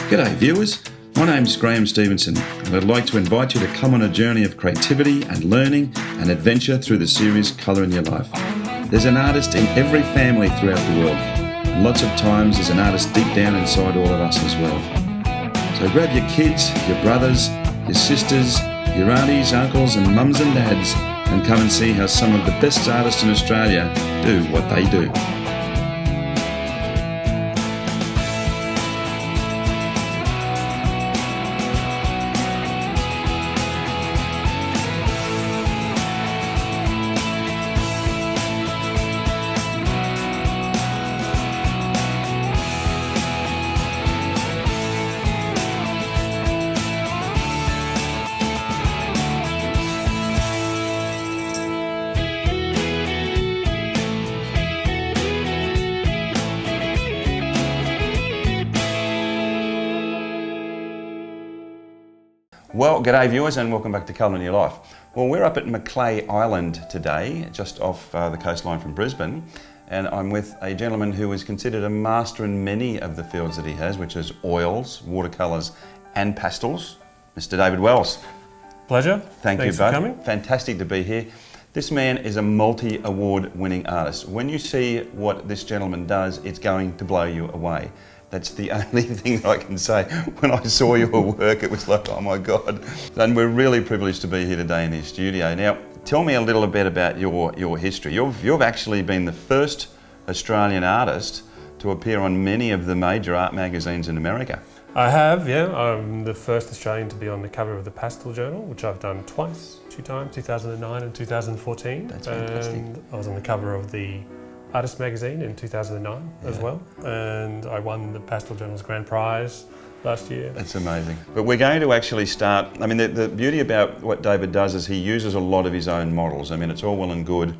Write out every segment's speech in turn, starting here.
G'day viewers, my name's Graham Stevenson and I'd like to invite you to come on a journey of creativity and learning and adventure through the series Colour in Your Life. There's an artist in every family throughout the world, and lots of times there's an artist deep down inside all of us as well. So grab your kids, your brothers, your sisters, your aunties, uncles and mums and dads and come and see how some of the best artists in Australia do what they do. Well, g'day viewers and welcome back to Colour in Your Life. Well, we're up at Macleay Island today, just off the coastline from Brisbane, and I'm with a gentleman who is considered a master in many of the fields that he has, which is oils, watercolours and pastels, Mr. David Wells. Pleasure. Thanks you, bud. For coming. Fantastic to be here. This man is a multi-award winning artist. When you see what this gentleman does, it's going to blow you away. That's the only thing that I can say. When I saw your work, it was like, oh my God. And we're really privileged to be here today in his studio. Now, tell me a little bit about your history. You've actually been the first Australian artist to appear on many of the major art magazines in America. I have, yeah. I'm the first Australian to be on the cover of the Pastel journal, which I've done two times, 2009 and 2014. That's fantastic. And I was on the cover of the Artist magazine in 2009 as well, and I won the Pastel Journal's grand prize last year. That's amazing. But we're going to actually start, I mean the beauty about what David does is he uses a lot of his own models. I mean it's all well and good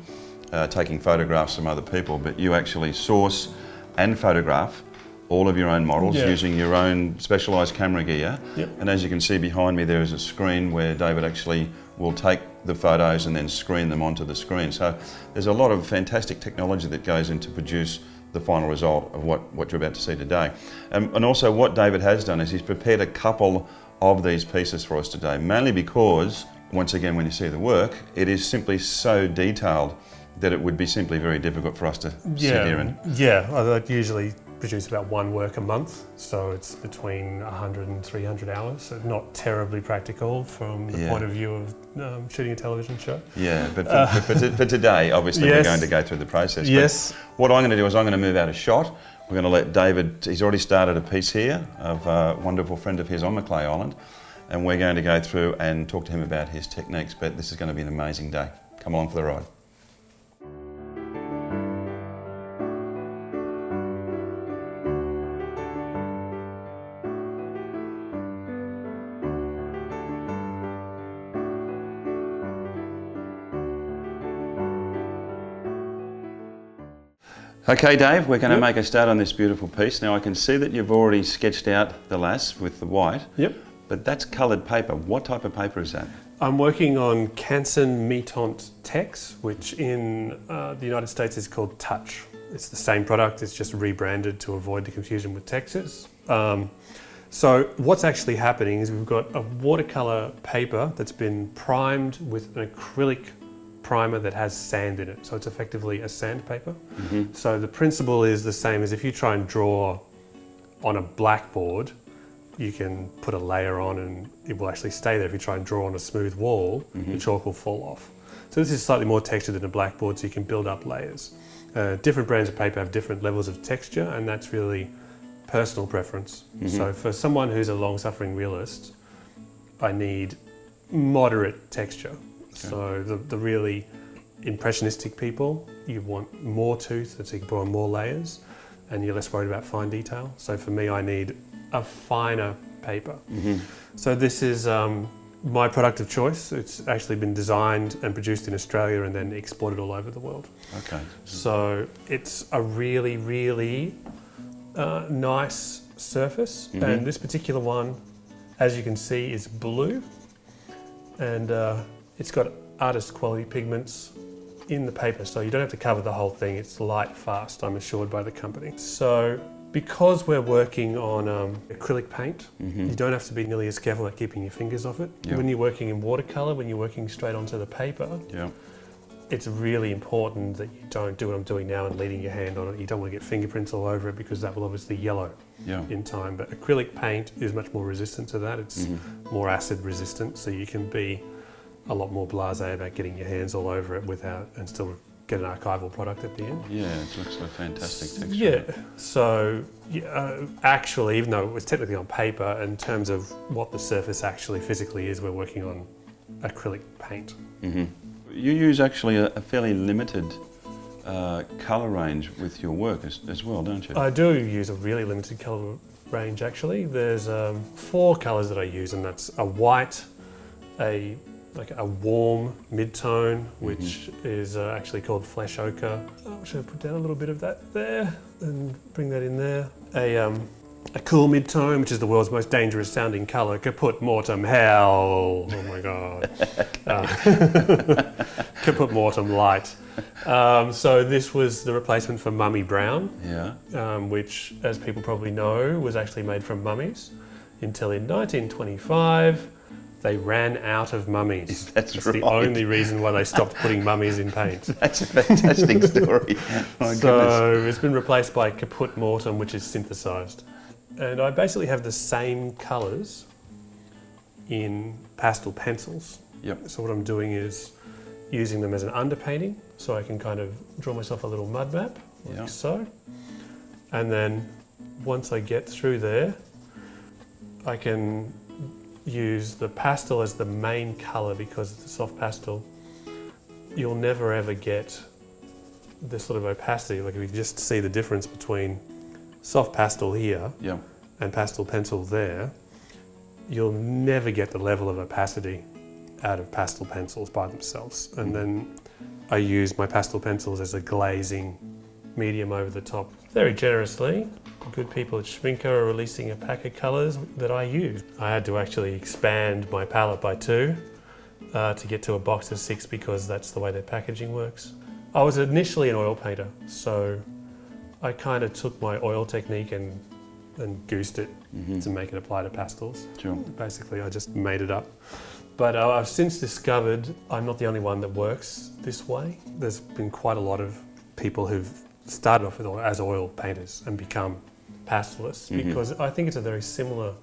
taking photographs from other people, but you actually source and photograph all of your own models using your own specialised camera gear. Yep. And as you can see behind me there is a screen where David actually will take the photos and then screen them onto the screen. So there's a lot of fantastic technology that goes into produce the final result of what you're about to see today. And also what David has done is he's prepared a couple of these pieces for us today, mainly because, once again, when you see the work, it is simply so detailed that it would be simply very difficult for us to sit here and... Yeah, I usually produce about one work a month, so it's between 100 and 300 hours, so not terribly practical from the point of view of shooting a television show. Yeah, but for today, obviously we're going to go through the process. Yes. But what I'm going to do is I'm going to move out a shot. We're going to let David, he's already started a piece here of a wonderful friend of his on Macleay Island, and we're going to go through and talk to him about his techniques, but this is going to be an amazing day. Come along for the ride. Okay Dave, we're going to make a start on this beautiful piece. Now I can see that you've already sketched out the lass with the white, but that's coloured paper. What type of paper is that? I'm working on Canson Mi-Teintes TEX, which in the United States is called Touch. It's the same product, it's just rebranded to avoid the confusion with textures. So what's actually happening is we've got a watercolour paper that's been primed with an acrylic primer that has sand in it, so it's effectively a sandpaper. So the principle is the same as if you try and draw on a blackboard, you can put a layer on and it will actually stay there. If you try and draw on a smooth wall, the chalk will fall off. So this is slightly more textured than a blackboard, so you can build up layers. Different brands of paper have different levels of texture, and that's really personal preference. So for someone who's a long-suffering realist, I need moderate texture. So the really impressionistic people, you want more tooth, so you can put on more layers, and you're less worried about fine detail. So for me, I need a finer paper. So this is my product of choice. It's actually been designed and produced in Australia and then exported all over the world. Okay. So it's a really, really nice surface, and this particular one, as you can see, is blue, and it's got artist quality pigments in the paper, so you don't have to cover the whole thing. It's light fast, I'm assured by the company. So Because we're working on acrylic paint, you don't have to be nearly as careful at keeping your fingers off it. Yeah. When you're working in watercolour, when you're working straight onto the paper, Yeah. it's really important that you don't do what I'm doing now and leading your hand on it. You don't want to get fingerprints all over it because that will obviously yellow in time. But acrylic paint is much more resistant to that. It's more acid resistant, so you can be a lot more blasé about getting your hands all over it without and still get an archival product at the end. Yeah, it looks like fantastic texture. Yeah, so actually, even though it was technically on paper, in terms of what the surface actually physically is, we're working on acrylic paint. You use actually a fairly limited colour range with your work as well, don't you? I do use a really limited colour range actually. There's 4 colours that I use, and that's a white, a warm mid-tone, which is actually called flesh ochre. Should I put down a little bit of that there and bring that in there? A cool mid-tone, which is the world's most dangerous sounding colour, Caput Mortuum Hell. Oh my God. Caput Mortuum Light. So this was the replacement for Mummy Brown, which, as people probably know, was actually made from mummies until in 1925 they ran out of mummies. That's right. the only reason why they stopped putting mummies in paint. That's a fantastic story. My goodness. It's been replaced by Caput Mortuum, which is synthesised. And I basically have the same colours in pastel pencils. Yep. So what I'm doing is using them as an underpainting, so I can kind of draw myself a little mud map, like so. And then once I get through there, I can use the pastel as the main colour because it's a soft pastel. You'll never ever get this sort of opacity. Like if you just see the difference between soft pastel here and pastel pencil there, you'll never get the level of opacity out of pastel pencils by themselves. And then I use my pastel pencils as a glazing medium over the top. Very generously, good people at Schmincke are releasing a pack of colours that I use. I had to actually expand my palette by 2 to get to a box of 6 because that's the way their packaging works. I was initially an oil painter, so I kind of took my oil technique and goosed it to make it apply to pastels. Sure. Basically, I just made it up. But I've since discovered I'm not the only one that works this way. There's been quite a lot of people who've started off as oil painters and become pastelists because I think it's a very similar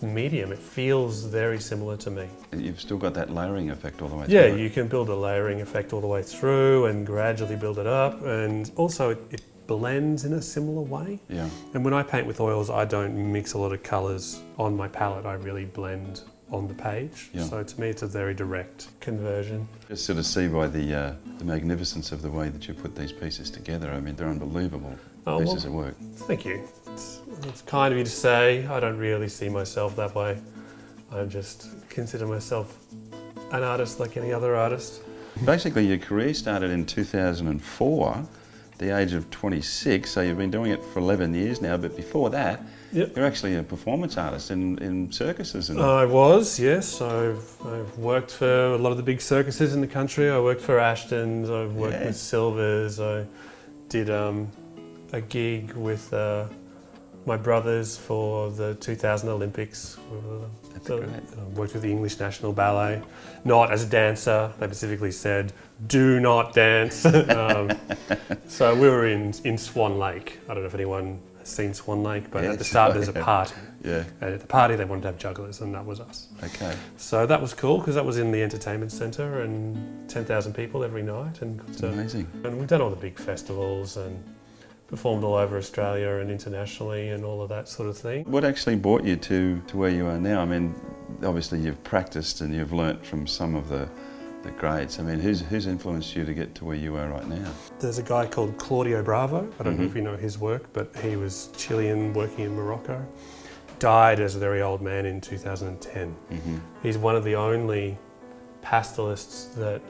medium. It feels very similar to me. You've still got that layering effect all the way through. Yeah, you can build a layering effect all the way through and gradually build it up, and also it blends in a similar way. Yeah. And when I paint with oils, I don't mix a lot of colours on my palette. I really blend on the page. Yeah. So to me, it's a very direct conversion. Just sort of see by the magnificence of the way that you put these pieces together. I mean, they're unbelievable pieces of work. Thank you. It's kind of you to say. I don't really see myself that way. I just consider myself an artist like any other artist. Basically, your career started in 2004, the age of 26, so you've been doing it for 11 years now, but before that, you're actually a performance artist in circuses. I was, yes. I've worked for a lot of the big circuses in the country. I worked for Ashton's, I've worked with Silvers, I did a gig with my brothers for the 2000 Olympics. That's great. I worked with the English National Ballet, not as a dancer. They specifically said, do not dance. So we were in Swan Lake. I don't know if anyone has seen Swan Lake, but at the start there's a party. Yeah. And at the party they wanted to have jugglers, and that was us. Okay. So that was cool because that was in the entertainment centre and 10,000 people every night. And amazing. And we've done all the big festivals and performed all over Australia and internationally and all of that sort of thing. What actually brought you to where you are now? I mean, obviously you've practiced and you've learnt from some of the greats. I mean, who's influenced you to get to where you are right now? There's a guy called Claudio Bravo. I don't know if you know his work, but he was Chilean working in Morocco. Died as a very old man in 2010. He's one of the only pastelists that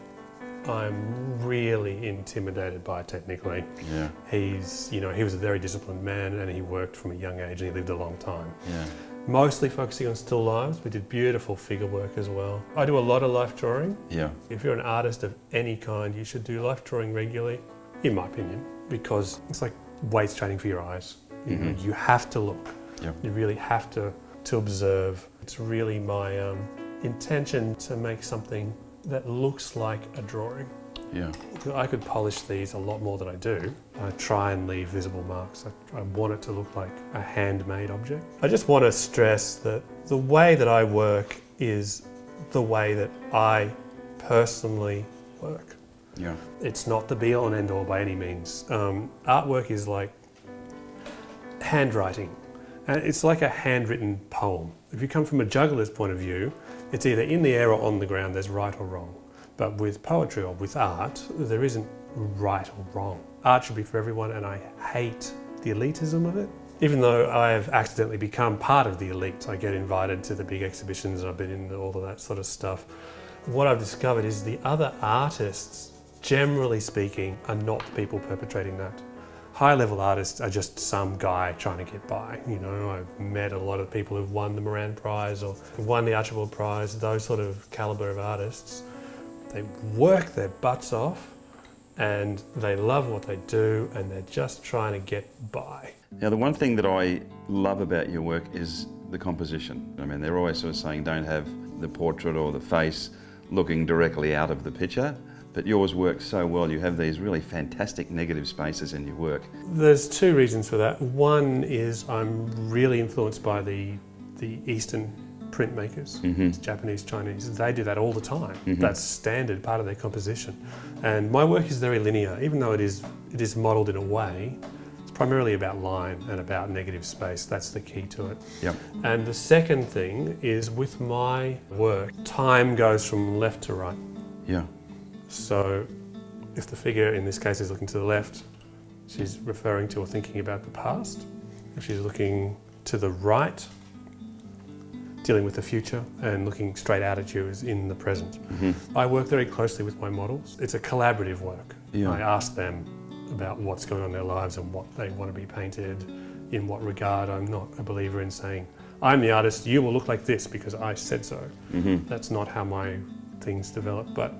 I'm really intimidated by technically. Yeah. He was a very disciplined man and he worked from a young age and he lived a long time. Yeah. Mostly focusing on still lives. We did beautiful figure work as well. I do a lot of life drawing. Yeah. If you're an artist of any kind, you should do life drawing regularly, in my opinion, because it's like weights training for your eyes. You know, you have to look. Yep. You really have to observe. It's really my intention to make something that looks like a drawing. Yeah. I could polish these a lot more than I do. I try and leave visible marks. I want it to look like a handmade object. I just want to stress that the way that I work is the way that I personally work. Yeah. It's not the be all and end all by any means. Artwork is like handwriting. And it's like a handwritten poem. If you come from a juggler's point of view, it's either in the air or on the ground, there's right or wrong. But with poetry or with art, there isn't right or wrong. Art should be for everyone, and I hate the elitism of it. Even though I have accidentally become part of the elite, I get invited to the big exhibitions and I've been into all of that sort of stuff. What I've discovered is the other artists, generally speaking, are not the people perpetrating that. High-level artists are just some guy trying to get by. You know, I've met a lot of people who've won the Moran Prize or won the Archibald Prize, those sort of calibre of artists. They work their butts off and they love what they do and they're just trying to get by. Now, the one thing that I love about your work is the composition. I mean, they're always sort of saying don't have the portrait or the face looking directly out of the picture, but yours works so well. You have these really fantastic negative spaces in your work. There's two reasons for that. One is I'm really influenced by the Eastern printmakers, Japanese, Chinese. They do that all the time. That's standard part of their composition. And my work is very linear, even though it is modelled in a way. It's primarily about line and about negative space. That's the key to it. Yep. And the second thing is with my work, time goes from left to right. Yeah. So if the figure in this case is looking to the left, she's referring to or thinking about the past. If she's looking to the right, dealing with the future, and looking straight out at you is in the present. I work very closely with my models. It's a collaborative work. Yeah. I ask them about what's going on in their lives and what they want to be painted, in what regard. I'm not a believer in saying, I'm the artist, you will look like this because I said so. That's not how my things develop. But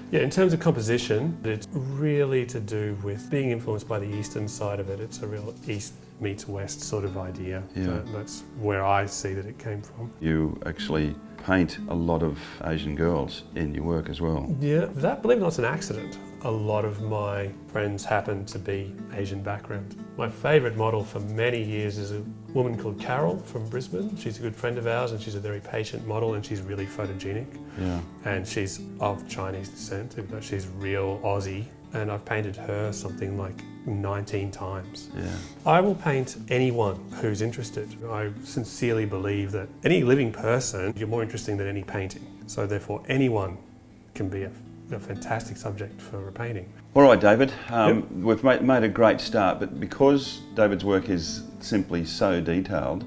yeah, in terms of composition, it's really to do with being influenced by the eastern side of it. It's a real east meets west sort of idea. Yeah. That's where I see that it came from. You actually paint a lot of Asian girls in your work as well. Yeah, that, believe it or not, is an accident. A lot of my friends happen to be Asian background. My favourite model for many years is a woman called Carol from Brisbane. She's a good friend of ours and she's a very patient model and she's really photogenic. Yeah. And she's of Chinese descent, even though she's real Aussie. And I've painted her something like 19 times. Yeah. I will paint anyone who's interested. I sincerely believe that any living person, you're more interesting than any painting. So therefore anyone can be a fantastic subject for a painting. All right, David, Yep. we've made a great start, but because David's work is simply so detailed,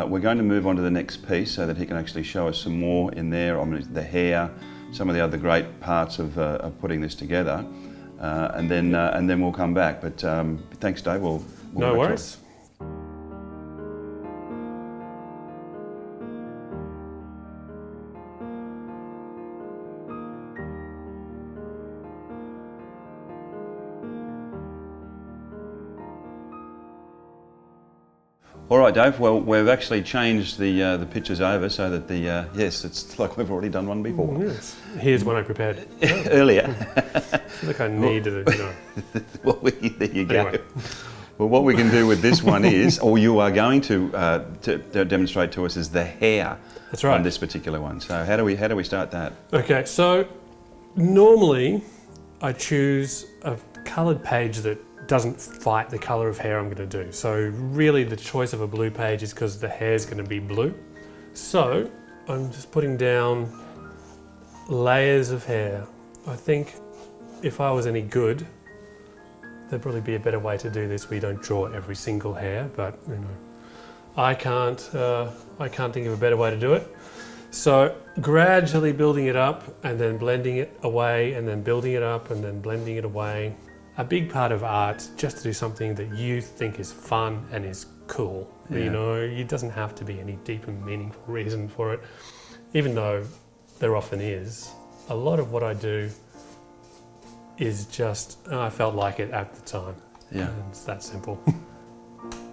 we're going to move on to the next piece so that he can actually show us some more in there. I mean, the hair, some of the other great parts of putting this together, and then we'll come back. But thanks, Dave. We'll No worries. All right, Dave. Well, we've actually changed the pictures over so that yes, it's like we've already done one before. Yes. Here's one I prepared. Earlier. I feel like I needed it, you know. Well, there you go. Anyway. Well, what we can do with this one is, or you are going to demonstrate to us, is the hair. That's right. On this particular one. So how do we start that? Okay, so normally I choose a coloured page that doesn't fight the colour of hair I'm going to do. So really the choice of a blue page is because the hair is going to be blue. So I'm just putting down layers of hair. I think if I was any good, there'd probably be a better way to do this. We don't draw every single hair, but you know, I can't think of a better way to do it. So gradually building it up and then blending it away and then building it up and then blending it away. A big part of art, just to do something that you think is fun and is cool. Yeah. You know, it doesn't have to be any deep and meaningful reason for it, even though there often is. A lot of what I do is just, I felt like it at the time. Yeah. And it's that simple.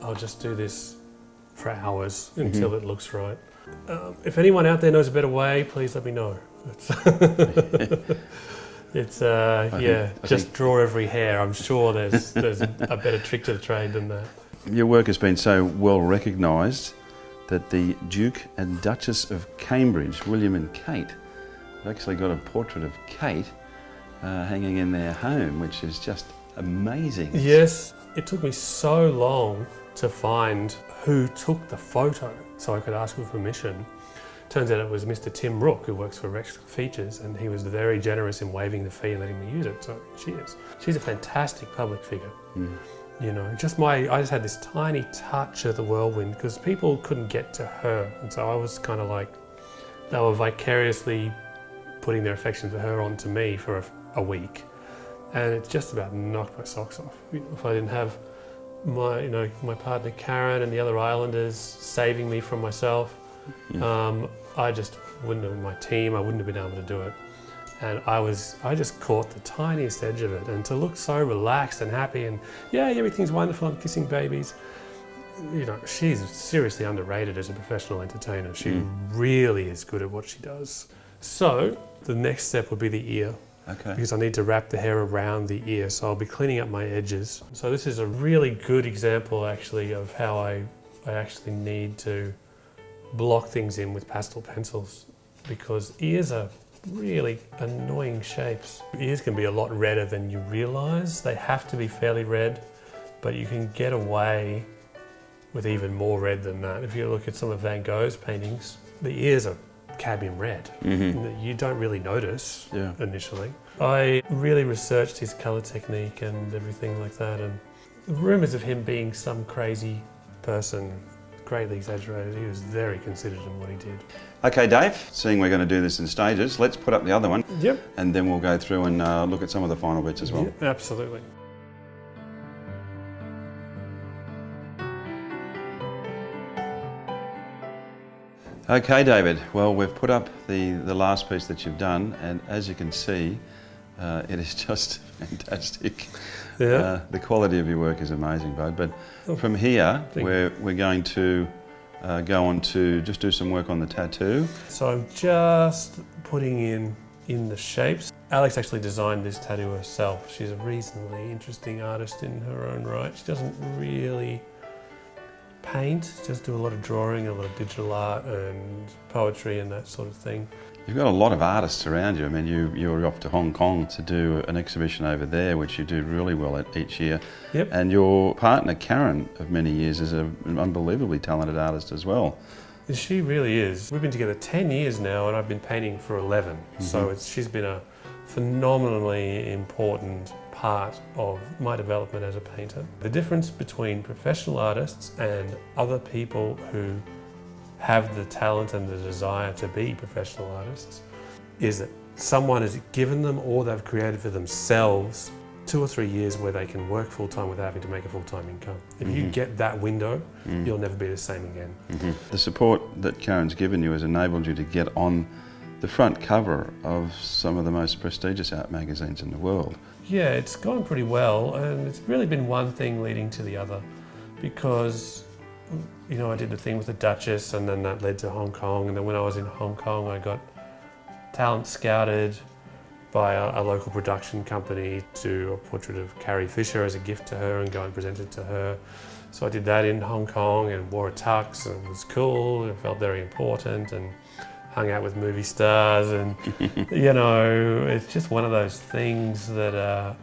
I'll just do this for hours until it looks right. If anyone out there knows a better way, please let me know. Just draw every hair. I'm sure there's a better trick to the trade than that. Your work has been so well recognised that the Duke and Duchess of Cambridge, William and Kate, have actually got a portrait of Kate hanging in their home, which is just amazing. Yes, it took me so long to find who took the photo so I could ask for permission. Turns out it was Mr. Tim Rook, who works for Rex Features, and he was very generous in waiving the fee and letting me use it, so cheers. She's a fantastic public figure. You know, I just had this tiny touch of the whirlwind because people couldn't get to her, and so I was kind of like, they were vicariously putting their affection for her onto me for a week, and it just about knocked my socks off. If I didn't have my partner Karen and the other islanders saving me from myself, I just wouldn't have, my team, I wouldn't have been able to do it. And I just caught the tiniest edge of it, and to look so relaxed and happy and everything's wonderful, I'm kissing babies. You know, she's seriously underrated as a professional entertainer. She really is good at what she does. So the next step would be the ear. Okay. Because I need to wrap the hair around the ear, so I'll be cleaning up my edges. So this is a really good example actually of how I actually need to block things in with pastel pencils, because ears are really annoying shapes. Ears can be a lot redder than you realise. They have to be fairly red, but you can get away with even more red than that. If you look at some of Van Gogh's paintings, the ears are cadmium red. You don't really notice initially. I really researched his colour technique and everything like that, and the rumours of him being some crazy person, greatly exaggerated. He was very considered in what he did. Okay, Dave, seeing we're going to do this in stages, let's put up the other one. Yep. And then we'll go through and look at some of the final bits as well. Yeah, absolutely. Okay, David, well, we've put up the last piece that you've done, and as you can see, it is just fantastic. Yeah. The quality of your work is amazing, bud. But from here, we're going to go on to just do some work on the tattoo. So I'm just putting in the shapes. Alex actually designed this tattoo herself. She's a reasonably interesting artist in her own right. She doesn't really paint, just do a lot of drawing, a lot of digital art and poetry and that sort of thing. You've got a lot of artists around you. I mean, you were off to Hong Kong to do an exhibition over there, which you do really well at each year. Yep. And your partner, Karen, of many years, is an unbelievably talented artist as well. She really is. We've been together 10 years now, and I've been painting for 11. So she's been a phenomenally important part of my development as a painter. The difference between professional artists and other people who have the talent and the desire to be professional artists is that someone has given them, or they've created for themselves, 2 or 3 years where they can work full-time without having to make a full-time income. If you get that window, you'll never be the same again. The support that Karen's given you has enabled you to get on the front cover of some of the most prestigious art magazines in the world. Yeah, it's gone pretty well, and it's really been one thing leading to the other, because I did the thing with the Duchess, and then that led to Hong Kong, and then when I was in Hong Kong I got talent scouted by a local production company to do a portrait of Carrie Fisher as a gift to her and go and present it to her. So I did that in Hong Kong and wore a tux, and it was cool, it felt very important, and hung out with movie stars, and it's just one of those things that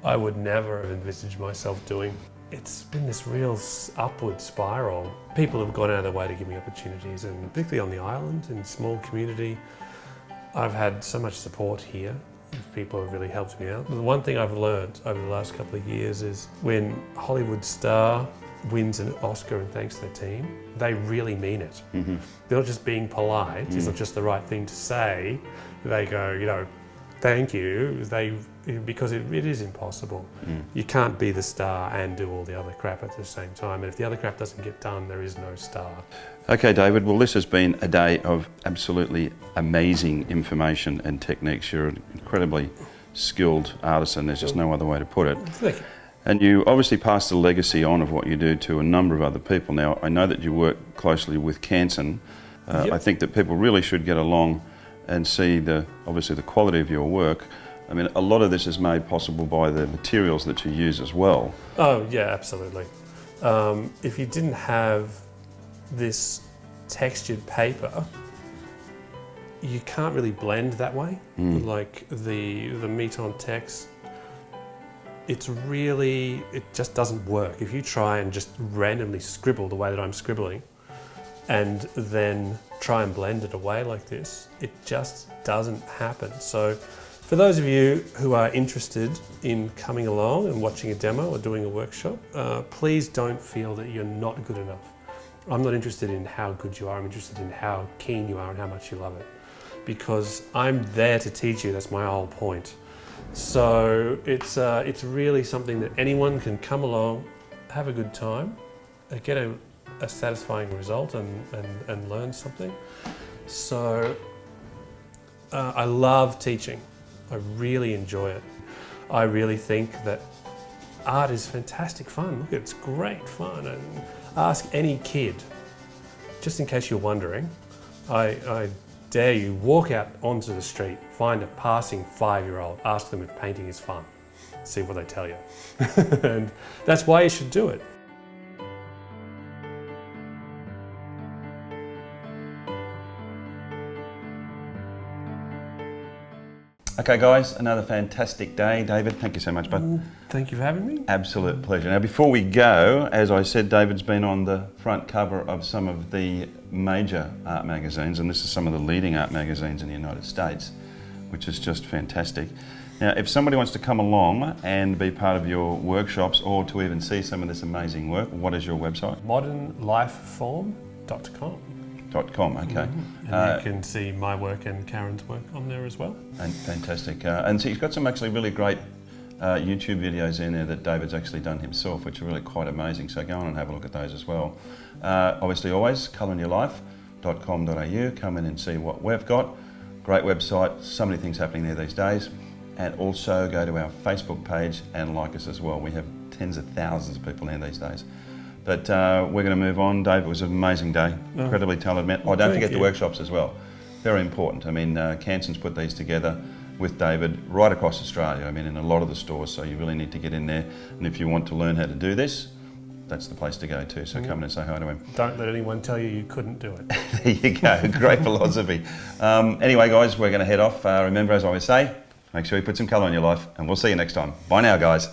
I would never have envisaged myself doing. It's been this real upward spiral. People have gone out of their way to give me opportunities, and particularly on the island, in a small community, I've had so much support here. People have really helped me out. The one thing I've learned over the last couple of years is when a Hollywood star wins an Oscar and thanks their team, they really mean it. They're not just being polite, it's not just the right thing to say. They go, thank you, because it is impossible. You can't be the star and do all the other crap at the same time, and if the other crap doesn't get done, there is no star. Okay, David, well, this has been a day of absolutely amazing information and techniques. You're an incredibly skilled artist, and there's just no other way to put it. Thank you. And you obviously pass the legacy on of what you do to a number of other people. Now, I know that you work closely with Canson. Yep. I think that people really should get along and see obviously the quality of your work. I mean, a lot of this is made possible by the materials that you use as well. Oh yeah, absolutely. If you didn't have this textured paper, you can't really blend that way. Like the Mi-Teintes TEX, it just doesn't work. If you try and just randomly scribble the way that I'm scribbling and then try and blend it away like this, it just doesn't happen. So for those of you who are interested in coming along and watching a demo or doing a workshop, please don't feel that you're not good enough. I'm not interested in how good you are, I'm interested in how keen you are and how much you love it. Because I'm there to teach you, that's my whole point. So it's really something that anyone can come along, have a good time, get a satisfying result and learn something. So I love teaching. I really enjoy it. I really think that art is fantastic fun. Look, it's great fun. And ask any kid, just in case you're wondering, I dare you, walk out onto the street, find a passing 5-year-old, ask them if painting is fun. See what they tell you. And that's why you should do it. Okay guys, another fantastic day. David, thank you so much, bud. Thank you for having me. Absolute pleasure. Now before we go, as I said, David's been on the front cover of some of the major art magazines, and this is some of the leading art magazines in the United States, which is just fantastic. Now if somebody wants to come along and be part of your workshops or to even see some of this amazing work, what is your website? modernlifeform.com. .com, okay. And you can see my work and Karen's work on there as well. And fantastic. And so you've got some actually really great YouTube videos in there that David's actually done himself, which are really quite amazing. So go on and have a look at those as well. Obviously always colorinyourlife.com.au. Come in and see what we've got. Great website, so many things happening there these days. And also go to our Facebook page and like us as well. We have tens of thousands of people there these days. But we're going to move on. Dave, it was an amazing day. Incredibly talented man. Oh, don't forget the workshops as well. Very important. I mean, Canson's put these together with David right across Australia. I mean, in a lot of the stores, so you really need to get in there. And if you want to learn how to do this, that's the place to go to. So come in and say hi to him. Don't let anyone tell you couldn't do it. There you go. Great philosophy. Anyway, guys, we're going to head off. Remember, as I always say, make sure you put some colour in your life, and we'll see you next time. Bye now, guys.